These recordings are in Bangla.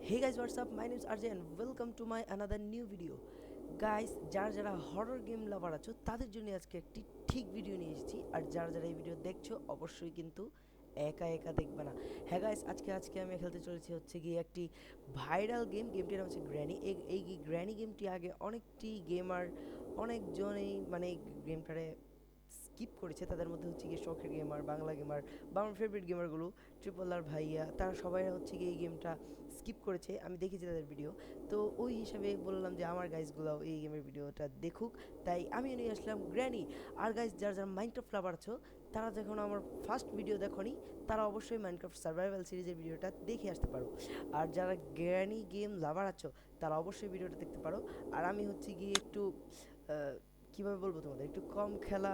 Hey guys, what's up? My name is RJ and welcome to my another new video. Guys, যারা হরর গেম লাভার আছো তাদের জন্য আজকে একটি ঠিক ভিডিও নিয়ে এসেছি। আর যারা এই ভিডিও দেখছো অবশ্যই কিন্তু একা একা দেখবে না। হ্যাঁ গাইস, আজকে আমি খেলতে চলেছি হচ্ছে গিয়ে একটি ভাইরাল গেমটির নাম হচ্ছে গ্র্যানি। এই গ্র্যানি গেমটি আগে অনেকটি গেমার অনেকজনেই মানে গেমটারে স্কিপ করেছে। তাদের মধ্যে হচ্ছে গিয়ে শখের গেমার, বাংলা গেমার বা আমার ফেভারিট গেমারগুলো ট্রিপল আর ভাইয়া, তারা সবাই হচ্ছে গিয়ে এই গেমটা স্কিপ করেছে। আমি দেখেছি তাদের ভিডিও, তো ওই হিসাবে বললাম যে আমার গাইজগুলোও এই গেমের ভিডিওটা দেখুক, তাই আমি নিয়ে আসলাম গ্র্যানি। আর গাইজ, যারা মাইনক্রাফট লাভার আছো তারা যখন আমার ফার্স্ট ভিডিও দেখনি, তারা অবশ্যই মাইনক্রাফট সার্ভাইভাল সিরিজের ভিডিওটা দেখে আসতে পারো। আর যারা গ্র্যানি গেম লাভার আছো তারা অবশ্যই ভিডিওটা দেখতে পারো। আর আমি হচ্ছে গিয়ে একটু কীভাবে বলবো তোমাদের, একটু কম খেলা,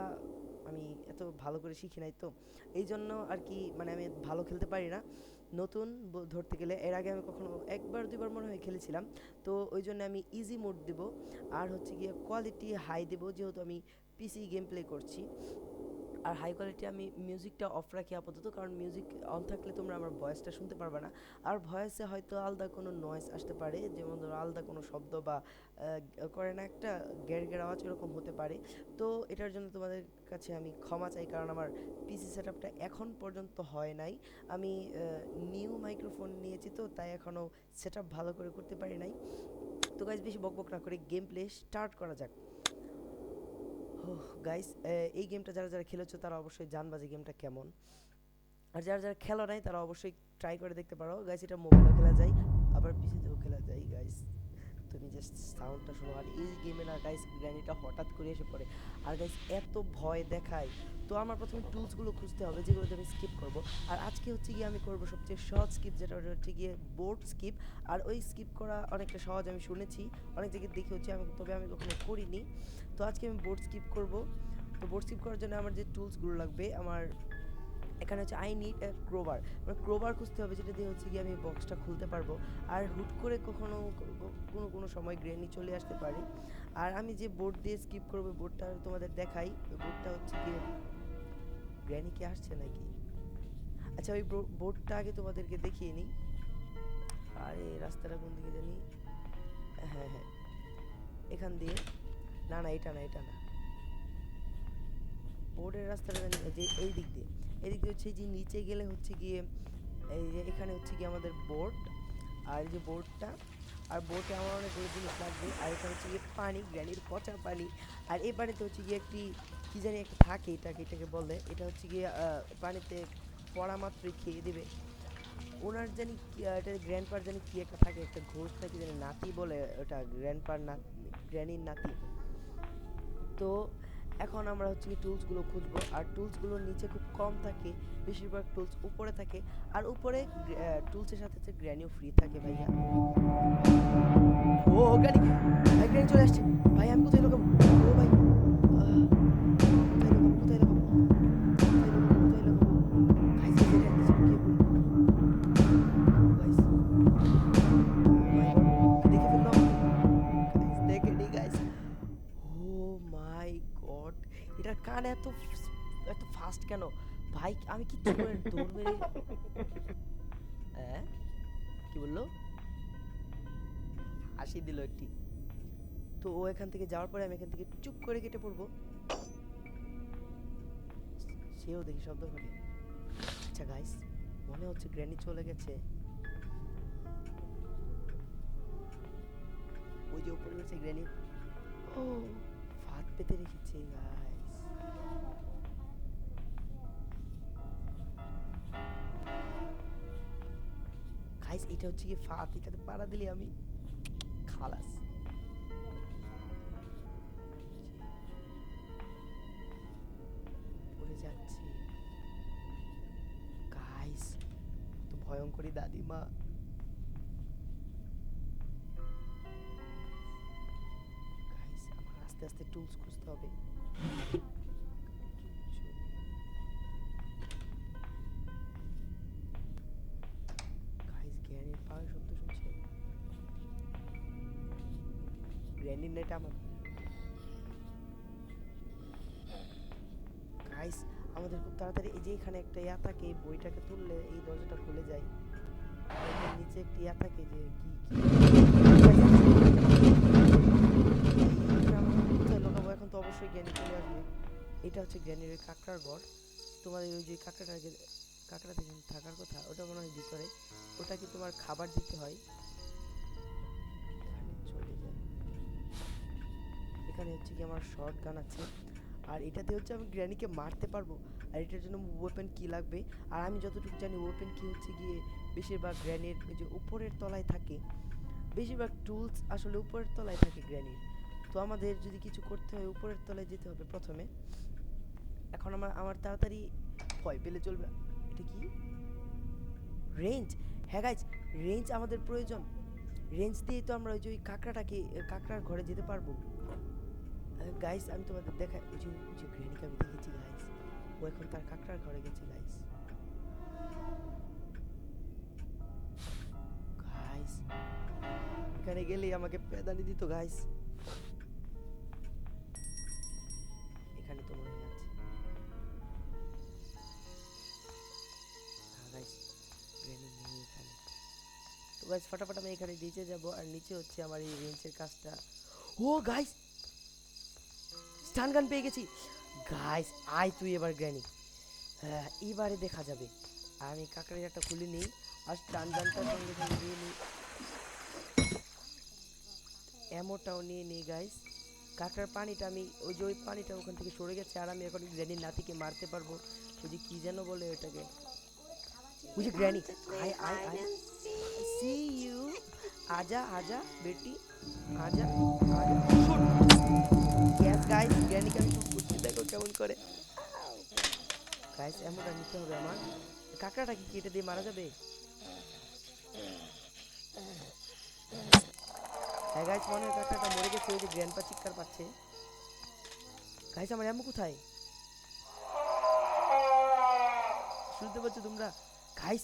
আমি এত ভালো করে শিখি নাই, তো এই জন্য আর কি মানে আমি ভালো খেলতে পারি না নতুন ধরতে গেলে। এর আগে আমি কখনো একবার দুইবার মনে হয় খেলেছিলাম, তো ওই জন্য আমি ইজি মোড দেব। আর হচ্ছে গিয়ে কোয়ালিটি হাই দেব, যেহেতু আমি পিসি গেম প্লে করছি। আর হাই কোয়ালিটি আমি মিউজিকটা অফ রাখি আপাতত, কারণ মিউজিক অন থাকলে তোমরা আমার ভয়েসটা শুনতে পারবে না। আর ভয়েসে হয়তো আলাদা কোনো নয়েজ আসতে পারে, যেমন ধরো আলাদা কোনো শব্দ বা করে না একটা গ্যার গ্যার আওয়াজ, এরকম হতে পারে। তো এটার জন্য তোমাদের কাছে আমি ক্ষমা চাই, কারণ আমার পিসি সেট আপটা এখন পর্যন্ত হয় নাই। আমি নিউ মাইক্রোফোন নিয়েছি, তো তাই এখনও সেট আপ ভালো করে করতে পারি নাই। তো গাইজ, বেশি বকবক না করে গেম প্লে স্টার্ট করা যাক। গাইস, এই গেমটা যারা খেলেছো তারা অবশ্যই জানবা যে গেমটা কেমন। আর যারা খেলো নাই তারা অবশ্যই ট্রাই করে দেখতে পারো। গাইস, এটা মোবাইলেও খেলা যায়, আবার পিসিতেও খেলা যায়। গাইস, তুমি জাস্ট সাউন্ডটা শোনো। আর এই গেমে না গাইস, গ্র্যানিটা হঠাৎ করে এসে পড়ে। আর গাইস, এত ভয় দেখায়। তো আমার প্রথমে টুলসগুলো খুঁজতে হবে, যেগুলো আমি স্কিপ করব। আর আজকে হচ্ছে গিয়ে আমি করব সবচেয়ে সহজ স্কিপ, যেটা হচ্ছে গিয়ে বোর্ড স্কিপ। আর ওই স্কিপ করা অনেকটা সহজ, আমি শুনেছি অনেক জায়গায় দেখে হচ্ছে, তবে আমি কখনো করিনি। তো আজকে আমি বোর্ড স্কিপ করব। তো বোর্ড স্কিপ করার জন্য আমার যে টুলসগুলো লাগবে, আমার এখানে হচ্ছে আই নিড এ ক্রোবার। মানে ক্রোবার খুঁজতে হবে, যেটা দিয়ে হচ্ছে গিয়ে আমি বক্সটা খুলতে পারবো। আর হুট করে কখনো কোনো সময় গ্রেনি চলে আসতে পারে। আর আমি যে বোর্ড দিয়ে স্কিপ করবো, বোর্ডটা তোমাদের দেখাই। ওই বোর্ডটা হচ্ছে গিয়ে, গ্র্যানি কি আসছে নাকি? আচ্ছা, ওই বোর্ডটা আগে তোমাদেরকে দেখিয়ে নিই। আরে রাস্তাটা কোন দিকে জানি? হ্যাঁ হ্যাঁ, এখান দিয়ে। না না, এটা না। বোর্ডের রাস্তাটা জানি যে এই দিক দিয়ে। এদিক দিয়ে হচ্ছে যে নিচে গেলে হচ্ছে গিয়ে, এই যে এখানে হচ্ছে গিয়ে আমাদের বোর্ড। আর এই যে বোর্ডটা, আর বোর্ডে আমার অনেকগুলো জিনিস লাগবে। আর এখানে হচ্ছে গিয়ে পানি, গ্র্যানির পচা পানি। আর এই পানিতে হচ্ছে গিয়ে একটি কি জানি একটা থাকে, এটাকে বলে, এটা হচ্ছে গিয়ে পানিতে পড়া মাত্রই খেয়ে দেবে। ওনার জানি এটা গ্র্যান্ডপার জানি কি একটা থাকে, একটা ঘোষ নাকি জানি নাতি বলে ওটা, গ্র্যান্ডপার না, গ্র্যানির নাতি। তো এখন আমরা হচ্ছে কি টুলসগুলো খুঁজবো। আর টুলসগুলোর নিচে খুব কম থাকে, বেশিরভাগ টুলস উপরে থাকে। আর উপরে টুলসের সাথে হচ্ছে গ্র্যানিও ফ্রি থাকে ভাইয়া। ও গ্র্যানি, ভাই গ্র্যানি চলে আসছে। ভাই আমি কোথায় লুকাবো? ও ভাই, কোথায় লুকাবো? গাইস, এই যে এটার নিচে লুকিয়ে পড়ি। ও গাইস, ও মাই গড, ওকে দেখে ফেললো আমাকে। গাইস দেখেনি গাইস। ও মাই গড, এটার কান এত এত ফাস্ট কেন? ভাই আমি কিচ্ছু করে দৌড় মেরে, হ্যাঁ কি বললো? হাসি দিল একটি। তো ও এখান থেকে যাওয়ার পরে আমি এখান থেকে চুপ করে কেটে পড়বো। সেও দেখি শব্দ করে। আচ্ছা গাইস, মনে হচ্ছে গ্র্যানি চলে গেছে। ওই যে উপরে গেছে গ্র্যানি। ও, ফাঁদ পেতে রেখেছে গাইস। গাইস, এটা হচ্ছে কি ফাঁদ, এটাতে পাড়া দিলে আমি খালাস। পড়ে যাচ্ছি গাইস, তো ভয়ঙ্করী দাদিমা। গাইস, আমার আস্তে আস্তে টুলস খুঁজতে হবে। গাইস, গ্র্যানির পাওয়ার শব্দ শুনছে। গ্র্যানির নেট আমার। গাইস, আমাদের খুব তাড়াতাড়ি, এই যে এখানে একটা ইয়া থাকে, এই বইটাকে তুললে এই দরজাটা খুলে যায়। আর এটার নিচে একটি ইয়া থাকে যে কি কোথায় লুকাবো? এখন তো অবশ্যই জ্ঞানী চলে আসবে। এটা হচ্ছে জ্ঞানীর ওই কাঁকড়ার ঘর। তোমাদের ওই যে কাঁকড়া থেকে থাকার কথা ওটা মনে হয় ভিতরে। ওটাকে তোমার খাবার দিতে হয়। এখানে চলে যায়। এখানে হচ্ছে কি আমার শর্ট গান আছে, আর এটাতে হচ্ছে আমি গ্র্যানিকে মারতে পারবো। আর এটার জন্য ওয়েপেন কি লাগবে, আর আমি যতটুকু জানি ওয়েপেন কি হচ্ছে গিয়ে বেশিরভাগ গ্র্যানির ওই যে উপরের তলায় থাকে। বেশিরভাগ টুলস আসলে উপরের তলায় থাকে গ্র্যানির। তো আমাদের যদি কিছু করতে হয় উপরের তলায় যেতে হবে প্রথমে। এখন আমার আমার তাড়াতাড়ি ভয় পেলে চলবে। এটা কি? রেঞ্জ। হ্যাঁ গাইজ, রেঞ্জ আমাদের প্রয়োজন। রেঞ্জ দিয়ে তো আমরা ওই যে ওই কাঁকড়ার ঘরে যেতে পারবো। গাইস আমি তোমাদের দেখাই, ওই যে গ্র্যানিকে আমি দেখেছি গাইস, ও এখন তার কাঁকড়ার ঘরে গেছে গাইস। গাইস এখানে গেলেই আমাকে পেদানি দিত গাইস। এখানে তো মনে হয় আছে। হ্যাঁ গাইস, গ্র্যানি নেই এখানে। তো গাইস ফটাফট আমি এখানে নিচে যাব, আর নিচে হচ্ছে আমার এই রেঞ্জের কাজটা। ও গাইস, স্টান গান পেয়ে গেছি। গাইস আয় তুই এবার গ্র্যানি, হ্যাঁ এবারে দেখা যাবে। আর আমি কাঁকড়ার একটা খুলে নিই, আর স্টান গানটার সঙ্গে সঙ্গে নিয়ে নিই, অ্যামোটাও নিয়ে নিই গাইস। কাঁকড়ার পানিটা আমি ওই যে ওই পানিটা ওখান থেকে সরে গেছে, আর আমি এখন গ্র্যানির নাতিকে মারতে পারবো। ওই যে কি যেন বলে ওটাকে, ওই যে গ্র্যানি, আয় আয় আয়, সি ইউ, आजा आजा बेटी, आजा आजा শুট। ইয়েস গাইস, গ্র্যানিকে আমি শুট করছি, দেখো কেমন করে। গাইস এমনটা নিতে হবে আমার। কাঁকড়াটা কি কেটে দিয়ে মারা যাবে? হ্যাঁ গাইস, মনে হয় কাঁকড়াটা মরে গেছে, ওই যে গ্র্যান্ডপা চিৎকার পাচ্ছে। গাইস আমার এমন কোথায়? শুনতে পাচ্ছ তোমরা? গাইস,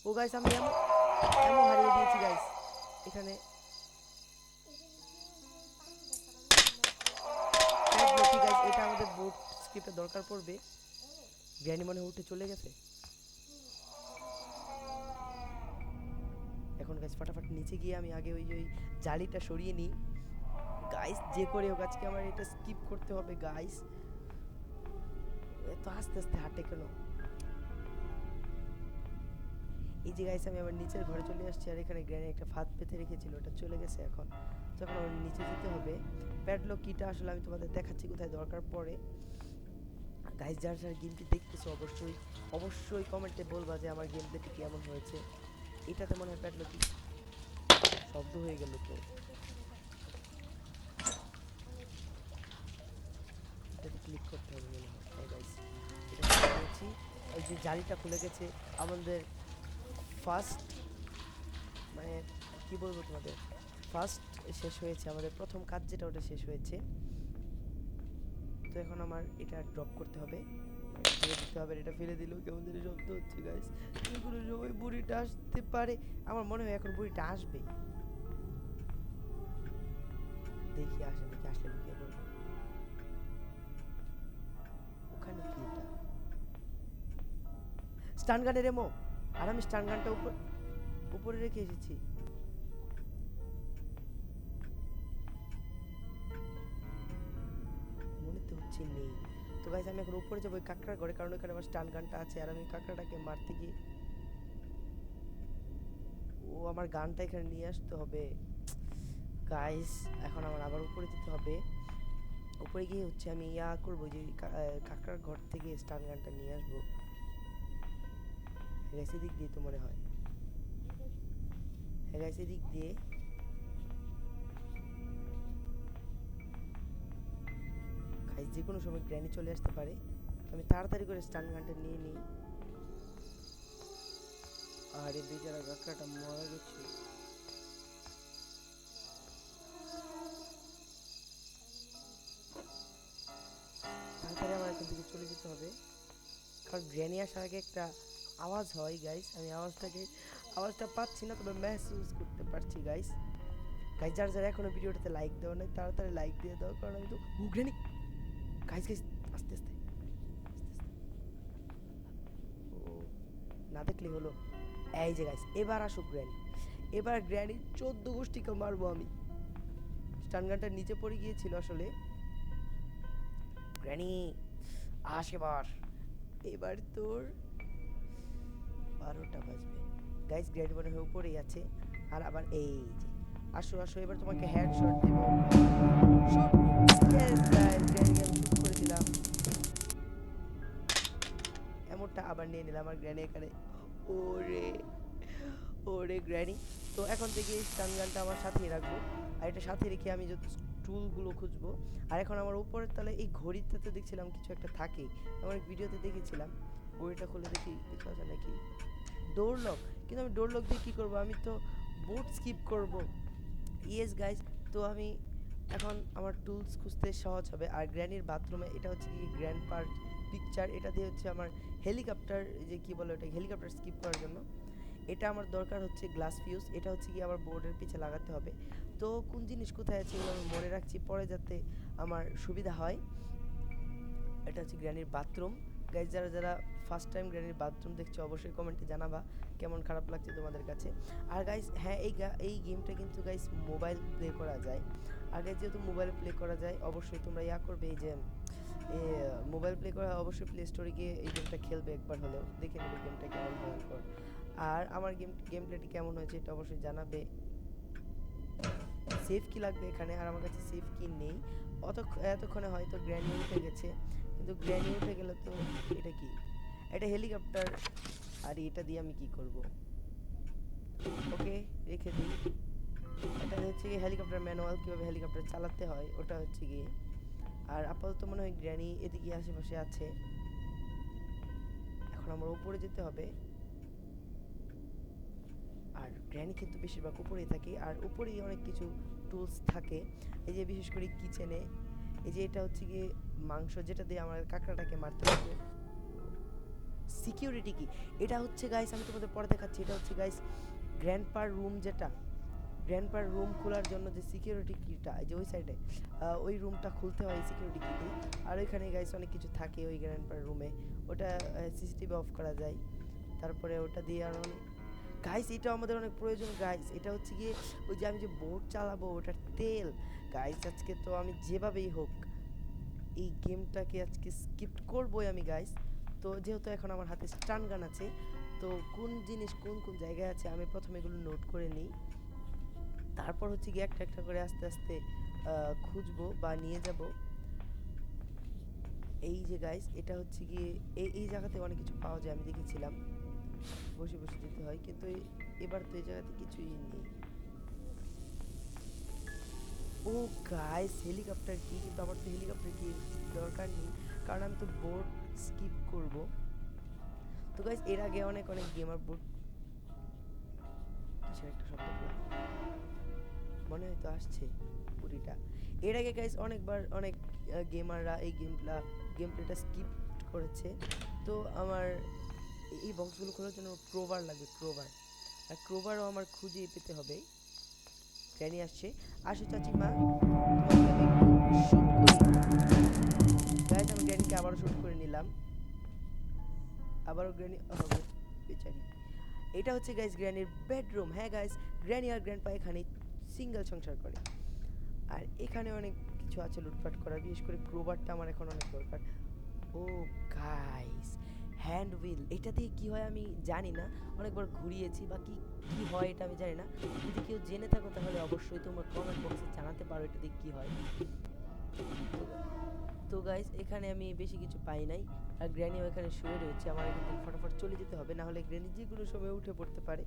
ও গাইস আমি এমন এমন হারিয়ে দিয়েছি গাইস এখানে। ঠিক গাইস, এটা আমাদের বোট স্ক্রিপ্টে দরকার পড়বে। গ্র্যানি মনে হয় উঠে চলে গেছে। এখন গাইস ফটাফট নিচে গিয়ে আমি আগে ওই ওই জালিটা সরিয়ে নিই গাইস, যে করে হোক আজকে আমার এটা স্কিপ করতে হবে গাইস। এত আস্তে আস্তে হাঁটে কেন? এই যে গাইস আমি আমার নিচের ঘরে চলে আসছি, আর এখানে গ্র্যানি একটা ফাঁদ পেতে রেখেছিল, ওটা চলে গেছে এখন। যখন আমার নিচে যেতে হবে, প্যাডলক কিটা আসলে আমি তোমাদের দেখাচ্ছি কোথায় দরকার পড়ে। গাইস যারা যারা গেমটি দেখতেছো অবশ্যই অবশ্যই কমেন্টে বলবা যে আমার গেম প্লেটি কেমন হয়েছে। এটাতে মনে হয় প্যাডলক কি শব্দ হয়ে গেল তো, এটাতে ক্লিক করতে হবে মনে হয়। হ্যাঁ গাইস, এটা করেছি। ওই যে জালিটা খুলে গেছে আমাদের। ফার্স্ট মানে কি বলবো তোমাদের, ফার্স্ট শেষ হয়েছে আমাদের প্রথম কাজ যেটা, ওটা শেষ হয়েছে। তো এখন আমার এটা ড্রপ করতে হবে, এটা ফেলে দিতে হবে। এটা ফেলে দিলেও কেমন যেন শব্দ হচ্ছে গাইস। কোনো সময় বুড়িটা আসতে পারে, আমার মনে হয় এখন বুড়িটা আসবে। দেখি আসে নাকি, আসলে লুকিয়ে পড়বো। ওখানে কি এটা? স্টান গানের এমো, আর আমি স্টান গানটা উপরে রেখে এসেছি। মনে তো হচ্ছে নেই। তো গাইস আমি এখন উপরে যাবো ওই কাঁকড়ার ঘরে, কারণ ওখানে আমার স্টান গানটা আছে, আর আমি কাঁকড়াটাকে মারতে গিয়ে ও আমার গানটা এখানে নিয়ে আসতে হবে গাইস। এখন আমার আবার উপরে যেতে হবে। উপরে গিয়ে হচ্ছে আমি ইয়া করবো যে কাঁকড়ার ঘর থেকে স্টান গানটা নিয়ে আসবো। গাইস এদিক দিয়ে তো মনে হয়, হ্যাঁ গাইস এদিক দিয়ে। গাইস যে কোনো সময় গ্র্যানি চলে আসতে পারে, আমি তাড়াতাড়ি করে স্টান গানটা নিয়ে নিই। আরে বেচারা কাঁকড়াটা মারা গেছে। তাড়াতাড়ি আমার এখান থেকে চলে যেতে হবে, কারণ গ্র্যানি আসার আগে একটা আওয়াজ হয় গাইস। আমি আওয়াজটা পাচ্ছি না, তবে মেহসুস করতে পারছি গাইস। গাইস যারা যারা এখনো ভিডিওটাতে লাইক দেওয়া নাই তাড়াতাড়ি লাইক দিয়ে দাও, কারণ আমি তো গ্র্যানি। গাইস গাইস আস্তে আস্তে আস্তে আস্তে। ও না দেখলে হলো। এই যে গাইস এবার আসুক গ্র্যানি, এবার গ্র্যানি 14 গোষ্ঠীকে মারবো আমি। স্টানগানটা নিচে পড়ে গিয়েছিল আসলে। গ্র্যানি আস এবার, এবার তোর 12টা বাজবে। গাইস গ্র্যানি মনে হয় উপরেই আছে। আর আবার এই যে আসো আসো, এবার তোমাকে হেডশট দেব। শুট, ইয়েস গাইস, গ্র্যানিকে আমি শুট করে দিলাম। এমনটা আবার নিয়ে নিলাম আর গ্র্যানি এখানে। ওরে ওরে গ্র্যানি, তো এখন থেকে এই স্টান গানটা আমার সাথেই রাখবো। আর এটা সাথে রেখে আমি যত টুলগুলো খুঁজবো। আর এখন আমার উপরের তলে এই ঘড়িতে দেখছিলাম কিছু একটা থাকে, আমার ভিডিওতে দেখেছিলাম। ঘড়িটা খুলে দেখি কিছু আছে নাকি। ডোর লক, কিন্তু আমি ডোর লক দিয়ে কী করবো, আমি তো বোট স্কিপ করব। ইয়েস গাইস, তো আমি এখন আমার টুলস খুঁজতে সহজ হবে। আর গ্র্যানির বাথরুমে এটা হচ্ছে কি গ্র্যান্ড পার্ক পিকচার, এটা দিয়ে হচ্ছে আমার হেলিকপ্টার, যে কি বলে ওটা, হেলিকপ্টার স্কিপ করার জন্য এটা আমার দরকার হচ্ছে গ্লাস ফিউজ। এটা হচ্ছে কি আমার বোর্ডের পিছে লাগাতে হবে। তো কোন জিনিস কোথায় আছে এগুলো আমি মনে রাখছি পরে যাতে আমার সুবিধা হয়। এটা হচ্ছে গ্র্যানির বাথরুম। গাইজ যারা যারা ফার্স্ট টাইম গ্র্যানির বাথরুম দেখছো অবশ্যই কমেন্টে জানাবা কেমন খারাপ লাগছে তোমাদের কাছে। আর গাইজ হ্যাঁ, এই গেমটা কিন্তু গাইজ মোবাইল প্লে করা যায়। আর গাইজ যেহেতু মোবাইল প্লে করা যায় অবশ্যই তোমরা করবে, এই যে মোবাইল প্লে করা, অবশ্যই প্লে স্টোরে গিয়ে এই গেমটা খেলবে, একবার হলেও দেখে নেবে গেমটা কেমন ভয়ঙ্কর। আর আমার গেম প্লেটি কেমন হয়েছে এটা অবশ্যই জানাবে। সেফ কি লাগবে এখানে, আর আমার কাছে সেফ কি নেই। এতক্ষণে হয়তো গ্র্যানি উঠে গেছে, কিন্তু গ্র্যানি উঠে গেলে তো এটা কি, এটা হেলিকপ্টার, আর এটা দিয়ে আমি কি করব। ওকে রেখে দিই। এটা হচ্ছে কি হেলিকপ্টার ম্যানুয়াল, কীভাবে হেলিকপ্টার চালাতে হয় ওটা হচ্ছে গিয়ে। আর আপাতত মনে হয় গ্র্যানি এদিকে আশেপাশে আছে। এখন আমার উপরে যেতে হবে। আর গ্র্যানি কিন্তু বেশিরভাগ উপরেই থাকে, আর উপরেই অনেক কিছু টুলস থাকে। এই যে বিশেষ করে কিচেনে, এই যে এটা হচ্ছে গিয়ে মাংস, যেটা দিয়ে আমার কাঁকড়াটাকে মারতে হবে। সিকিউরিটি কি, এটা হচ্ছে গাইস আমি তোমাদের পরে দেখাচ্ছি। এটা হচ্ছে গাইস গ্র্যান্ডপার রুম, যেটা গ্র্যান্ডপার রুম খোলার জন্য যে সিকিউরিটি কিটা, এই যে ওই সাইডে ওই রুমটা খুলতে হয় সিকিউরিটি কি দিয়ে। আর ওইখানে গাইস অনেক কিছু থাকে ওই গ্র্যান্ডপার রুমে, ওটা সিসিটিভি অফ করা যায়। তারপরে ওটা দিয়ে আর গাইস এটা আমাদের অনেক প্রয়োজন গাইস। এটা হচ্ছে গিয়ে ওই যে আমি যে বোট চালাবো ওটার তেল। গাইস আজকে তো আমি যেভাবেই হোক এই গেমটাকে আজকে স্কিপ করবোই আমি গাইস। তো যেহেতু এখন আমার হাতে স্টান গান আছে, তো কোন জিনিস কোন কোন জায়গায় আছে আমি প্রথমে এগুলো নোট করে নিই। তারপর হচ্ছে গিয়ে একটা একটা করে আস্তে আস্তে খুঁজবো বা নিয়ে যাব। এই যে গাইস এটা হচ্ছে গিয়ে এই জায়গাতে অনেক কিছু পাওয়া যায়, আমি দেখেছিলাম। বসে বসে যেতে হয়, কিন্তু এবার তো এই জায়গাতে কিছুই নেই। ও গাইস হেলিকপ্টার কি, কিন্তু আমার তো হেলিকপ্টার কি দরকার নেই, কারণ আমি তো বোট স্কিপ করব। তো গাইস এর আগে অনেক অনেক গেমার বোট, কিছু একটা শব্দ পেলাম, মনে হয় তো আসছে পুরিটা। এর আগে গাইস অনেকবার অনেক গেমাররা এই গেম প্লেটা স্কিপ করেছে। তো আমার এই বক্সগুলো খোলার জন্য ক্রোবার লাগবে, ক্রোবার। আর ক্রোবারও আমার খুঁজে পেতে হবে। গ্র্যানি আসছে, আসো চাচিমা, তোমাকে আমি একটু শুট করি। গাইস আমি গ্র্যানিকে আবারও শুট করে নিলাম। আবারও গ্র্যানি হবে বেচারি। এটা হচ্ছে গাইস গ্র্যানির বেডরুম। হ্যাঁ গাইস, গ্র্যানি আর গ্র্যান্ডপা এখানে সিঙ্গেল সংসার করে। আর এখানে অনেক কিছু আছে লুটপাট করার, বিশেষ করে ক্রোবারটা আমার এখন অনেক দরকার। ও গাইস হ্যান্ড হুইল, এটা দিয়ে কি হয় আমি জানি না, অনেকবার ঘুরিয়েছি বা কি কি হয় এটা আমি জানি না। যদি কেউ জেনে থাকো তাহলে অবশ্যই তোমার কমেন্ট বক্সে জানাতে পারো এটা দিয়ে কি হয়। তো গাইস এখানে আমি বেশি কিছু পাই নাই। আর গ্র্যানি ওখানে শুয়ে রয়েছে, আমার এখান থেকে ফটাফট চলে যেতে হবে, না হলে গ্র্যানি যে কোনো সময় উঠে পড়তে পারে।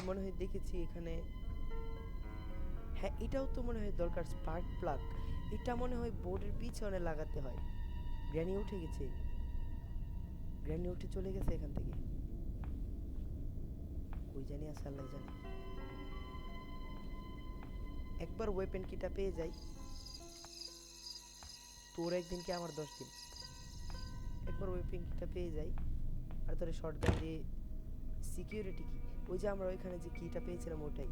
মনে হয় দেখেছি এখানে, হ্যাঁ এটাও তো মনে হয় দরকার, স্পার্ক প্লাগ। এটা মনে হয় বোর্ডের পিছনে লাগাতে হয়। গ্র্যানি উঠে গেছে, গ্র্যানি উঠে চলে গেছে এখান থেকে, কই জানি আছে আল্লাহ জানে। একবার ওয়েপেন কিটা পেয়ে যাই, তোর একদিন কি আমার 10 দিন। একবার ওয়েপেন কিটা পেয়ে যাই আর তোর শর্টগান দিয়ে সিকিউরিটি কি, ওই যে আমরা ওইখানে যে কিটা পেয়েছিলাম ওটাই।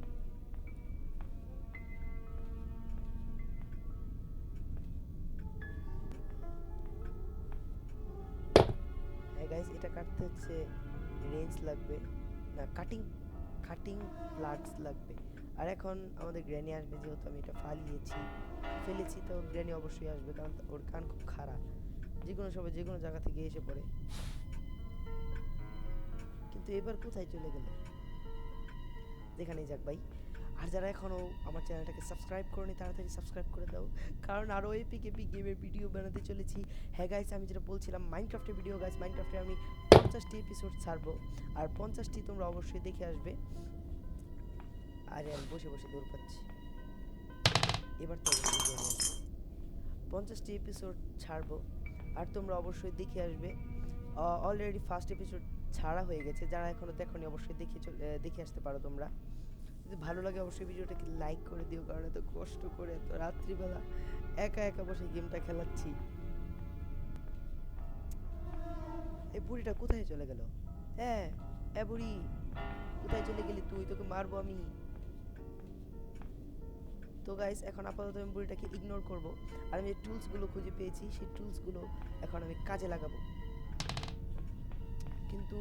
হ্যাঁ গাইস এটা কাটতে হচ্ছে রেঞ্জ লাগবে না, কাটিং কাটিং প্লাগস লাগবে। আর এখন আমাদের গ্র্যানি আসবে, যেহেতু আমি এটা ফেলেছি, তো গ্র্যানি অবশ্যই আসবে, কারণ ওর কান খুব খারাপ, যে কোনো সময় যে কোনো জায়গা থেকে এসে পড়ে। কিন্তু এবার কোথায় চলে গেল? যেখানেই যাক ভাই। আর যারা এখনও আমার চ্যানেলটাকে সাবস্ক্রাইব করেনি, তাড়াতাড়ি সাবস্ক্রাইব করে দাও, কারণ আরও এপিক গেমের ভিডিও বানাতে চলেছি। হ্যাঁ গাইস, আমি যেটা বলছিলাম, মাইনক্রাফটের ভিডিও গাইস, মাইনক্রাফটে আমি 50টি এপিসোড ছাড়বো, আর 50টি তোমরা অবশ্যই দেখে আসবে। আরে আমি বসে বসে দৌড় পাচ্ছি, এবার তো 50টি এপিসোড ছাড়বো, আর তোমরা অবশ্যই দেখে আসবে। অলরেডি ফার্স্ট এপিসোড ছাড়া হয়ে গেছে, যারা এখনও দেখোনি অবশ্যই দেখে আসতে পারো তোমরা। যদি ভালো লাগে অবশ্যই ভিডিওটাকে লাইক করে দিও, কারণ এত কষ্ট করে এত রাত্রিবেলা একা একা বসে গেমটা খেলাচ্ছি। এই বুড়িটা কোথায় চলে গেল? হ্যাঁ, এ বুড়ি কোথায় চলে গেলি তুই? তোকে মারবো আমি। তো গাইস, এখন আপাতত আমি বুড়িটাকে ইগনোর করব, আর আমি যে টুলসগুলো খুঁজে পেয়েছি সেই টুলসগুলো এখন আমি কাজে লাগাবো। কিন্তু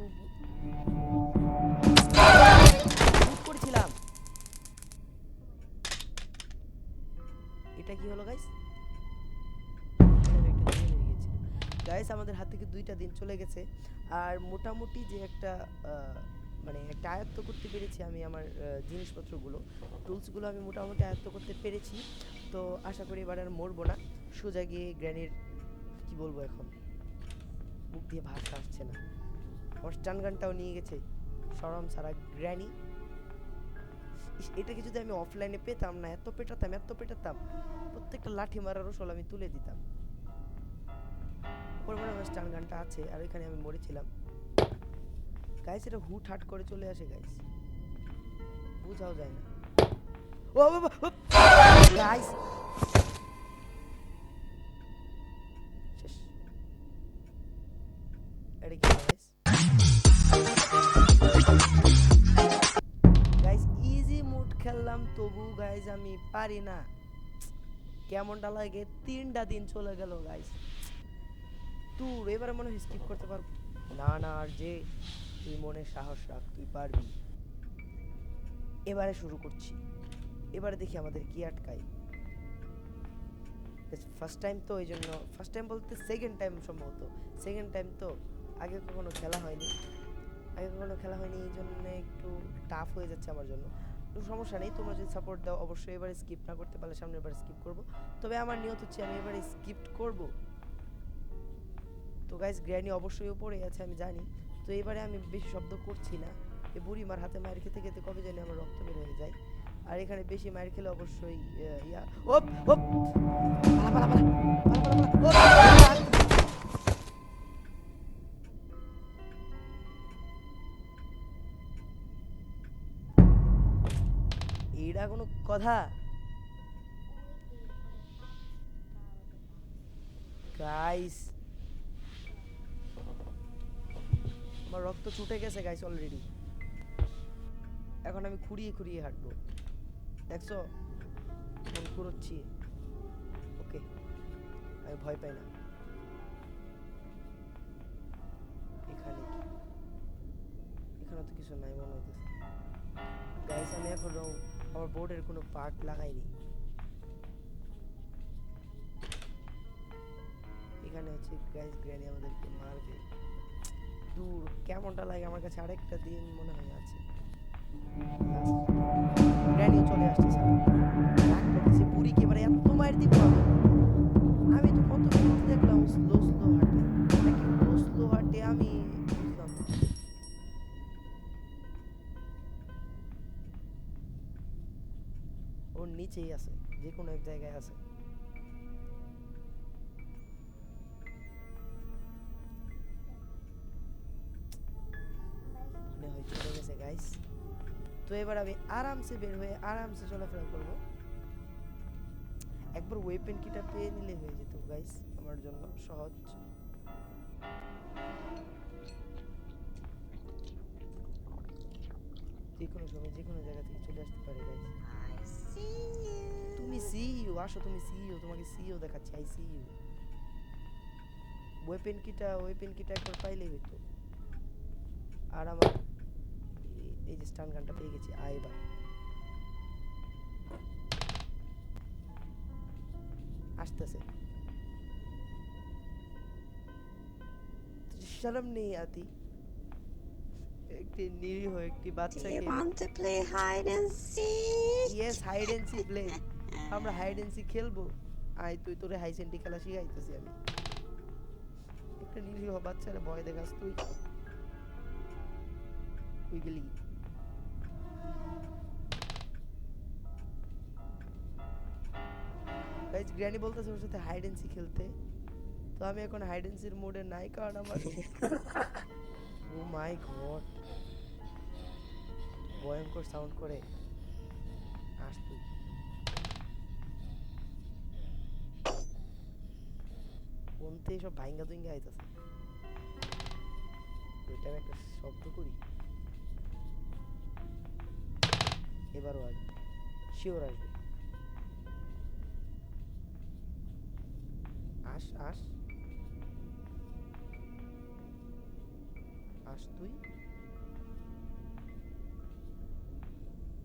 করেছিলাম, এটা কি হলো গাইস? গাইস, আমাদের হাত থেকে 2টা দিন চলে গেছে, আর মোটামুটি যে একটা মানে একটা আয়ত্ত করতে পেরেছি আমি আমার জিনিসপত্রগুলো, টুলসগুলো আমি মোটামুটি আয়ত্ত করতে পেরেছি। তো আশা করি এবার আর মরবো না, সোজা গিয়ে গ্র্যানির কি বলবো, এখন মুখ দিয়ে ভাষা আসছে না। আমার স্টান গানটাও নিয়ে গেছে শরম সারা গ্র্যানি। এটাকে যদি আমি অফলাইনে পেতাম না, এত পেটাতাম, প্রত্যেকটা লাঠি মারার রসল আমি তুলে দিতাম। ওর মনে হয় স্টান গানটা আছে, আর ওইখানে আমি মরেছিলাম। গাইস, এটা হুট হাট করে চলে আসে গাইস, বুঝাও যায় না। ও বাবা গাইস, শেষ। এটা কি গাইস? গাইস, ইজি মুড খেললাম, তবু গাইস আমি পারি না। কেমনটা লাগে? 3টা দিন চলে গেল গাইস। তুই এবারে মনে হয় স্কিপ করতে পারবো না। না, আর যে তুই মনে সাহস রাখ, তুই পারবি। এবারে শুরু করছি, এবারে দেখি আমাদের কি আটকায়। ফার্স্ট টাইম তো, এই জন্য ফার্স্ট টাইম বলতে সেকেন্ড টাইম, সম্ভবত সেকেন্ড টাইম তো, আগে কখনো খেলা হয়নি, এই জন্য একটু টাফ হয়ে যাচ্ছে আমার জন্য। সমস্যা নেই, তোমরা যদি সাপোর্ট দাও অবশ্যই এবারে স্কিপ না করতে পারলে সামনের বার স্কিপ করব, তবে আমার নিয়ত হচ্ছে আমি এবারে স্কিপ করব। তো গাইস, গ্র্যানি অবশ্যই উপরে আছে আমি জানি, তো এবারে আমি বেশি শব্দ করছি না। এই বুড়ি মার হাতে মায়ের খেতে খেতে কবে জানি আমার রক্ত বের হয়ে যায়, আর এখানে বেশি মায়ের খেলে অবশ্যই ইয়া ওপ ওপ পালা পালা পালা এইটা কোনো কথা? গাইস, আমার রক্ত ছুটে গেছে গাইস অলরেডি। এখন আমি খুঁড়িয়ে হাঁটবো, দেখছো আমি কুড়োচ্ছি। ওকে, আমি ভয় পাই না। এখানে তো কিছু নাই মনে হইতেছে গাইস। আমি এখনো আমার বোর্ডের কোনো পার্ট লাগাইনি। এখানে হচ্ছে গাইস গ্র্যানি আমাদেরকে মারবে। দূর, কেমনটা লাগে আমার কাছে, আরেকটা দিন মনে হয় আছে। গ্র্যানিও চলে আসছে, রাগ করতেছে বুড়িকে, এবারে এত মার দিব আমি তো কত দেখলাম স্লো হাঁটে, নাকি স্লো হাঁটে আমি বুঝলাম না। ওর নিচেই আছে, যে কোনো এক জায়গায় আছে। মনে হয় চলে গেছে গাইস। তো এবার আমি আরামসে বের হয়ে আরামসে চলাফেরা করব। একবার ওয়েপেন কিটা পেয়ে নিলে হয়ে যেত গাইস, আমার জন্য সহজ। যে কোনো সময় যে কোনো জায়গা থেকে চলে আসতে পারে গাইস। তুমি সিইও, আসো তুমি সিইও, তোমাকে সিইও দেখাচ্ছি। I C you. ওয়েপেন কিটা একবার পাইলেই হইতো। আর আমার এই যে স্টান গানটা পেয়ে গেছি। এবার আসতেছে। শরম নেই আতি, একটি নিরীহ একটি বাচ্চাকে। Want to play hide and seek? Yes, hide and seek play. আমরা হাইড এন্ড সি খেলবো। আয় তুই, তোরে হাইসেন্টি খেলা শিখাইতেছি আমি। একটা নিরীহ বাচ্চারে ভয় দেখাস তুই। কই গেলি? গাইস গ্র্যানি বলতেছে ওর সাথে হাইড এন্ড সি খেলতে, তো আমি এখন হাইড এন্ড সির মোডে নাই, কারণ আমার ও মাই গড ভয়ঙ্কর সাউন্ড করে। আস তুই। কোনতে সব ভাইঙ্গা তুইঙ্গা আইতাছে। ওইটা আমি একটা শব্দ করি, এবারও আসবে, শিওর আসবে। আস আস আস তুই।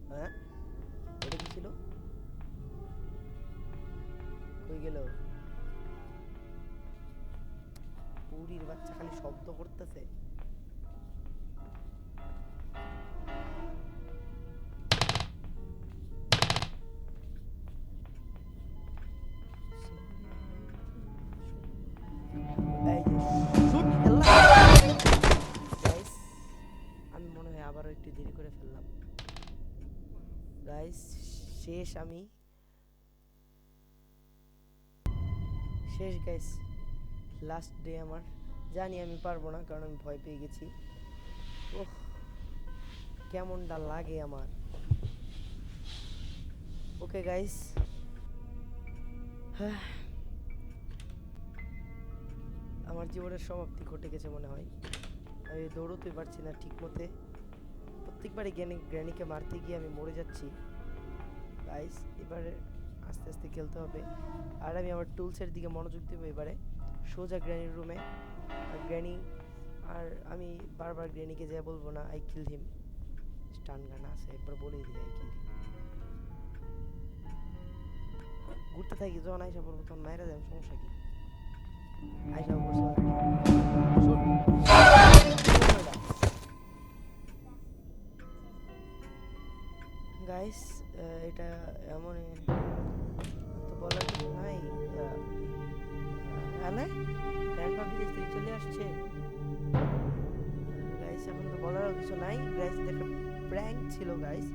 হ্যাঁ এটা কি ছিল? কই গেল? পুরীর বাচ্চা খালি শব্দ করতেছে। এই যে শুট গাইস, আমি মনে হয় আবারও একটু দেরি করে ফেললাম গাইস। শেষ আমি, শেষ গাইস, লাস্ট ডে আমার। জানি আমি পারবো না, কারণ আমি ভয় পেয়ে গেছি। ওহ কেমনটা লাগে আমার। ওকে গাইস, আমার জীবনের সমাপ্তি ঘটে গেছে মনে হয়। আমি দৌড়তে পারছি না ঠিক মতে, প্রত্যেকবারই গ্র্যানিকে মারতে গিয়ে আমি মরে যাচ্ছি গাইস। এবারে আস্তে আস্তে খেলতে হবে, আর আমি আমার টুলসের দিকে মনোযোগ দেবো এবারে। সোজা গ্র্যানির রুমে। আর গ্র্যানি, আর আমি বারবার গ্র্যানিকে যা বলবো না আই কিল হিম। স্টান গান আছে, একবার বলেই দিই আই কিল হিম। ঘুরতে থাকি, যখন আইসা পড়বো তখন মাইরা যাবে, সমস্যা কি? আইসা পড়ছে গাইস। এটা এমন তো বলার কিছু নাই। হ্যালো, গ্র্যান্ডপা বিদেশ থেকে চলে আসছে গাইস। এখন তো বলারও কিছু নাই গাইস, একটা প্র্যাঙ্ক ছিল guys.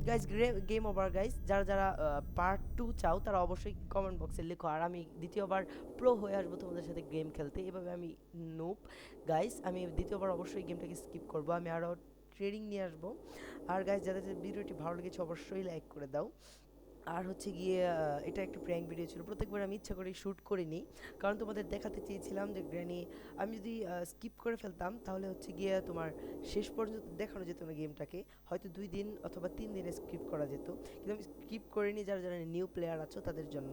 Guys game over guys. যারা যারা পার্ট 2 চাও তারা অবশ্যই কমেন্ট বক্সে লেখো, আর আমি দ্বিতীয়বার প্রো হয়ে আসবো তোমাদের সাথে গেম খেলতে। এভাবে আমি নুপ গাইস, আমি দ্বিতীয়বার অবশ্যই গেমটাকে স্কিপ করব, আমি আরও ট্রেনিং নিয়ে আসবো। আর গাইস যাদের ভিডিওটি ভালো লেগেছে অবশ্যই লাইক করে দাও। আর হচ্ছে গিয়ে এটা একটা প্র্যাঙ্ক ভিডিও ছিল, প্রত্যেকবার আমি ইচ্ছা করে শ্যুট করিনি, কারণ তোমাদের দেখাতে চেয়েছিলাম যে গ্র্যানি, আমি যদি স্কিপ করে ফেলতাম তাহলে হচ্ছে গিয়ে তোমার শেষ পর্যন্ত দেখানো যেত না গেমটাকে, হয়তো 2 দিন অথবা 3 দিনে স্কিপ করা যেত, কিন্তু আমি স্কিপ করিনি যারা যারা নিউ প্লেয়ার আছো তাদের জন্য।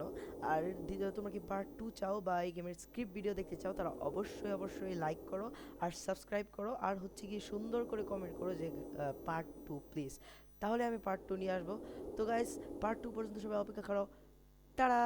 আর দ্বিতীয়ত তোমরা কি পার্ট 2 চাও বা এই গেমের স্ক্রিপ্ট ভিডিও দেখতে চাও, তারা অবশ্যই অবশ্যই লাইক করো আর সাবস্ক্রাইব করো, আর হচ্ছে গিয়ে সুন্দর করে কমেন্ট করো যে পার্ট 2 প্লিজ, তাহলে আমি পার্ট 2 নিয়ে আসবো। তো গাইস পার্ট 2 পর্যন্ত সবাই অপেক্ষা করো। টাটা।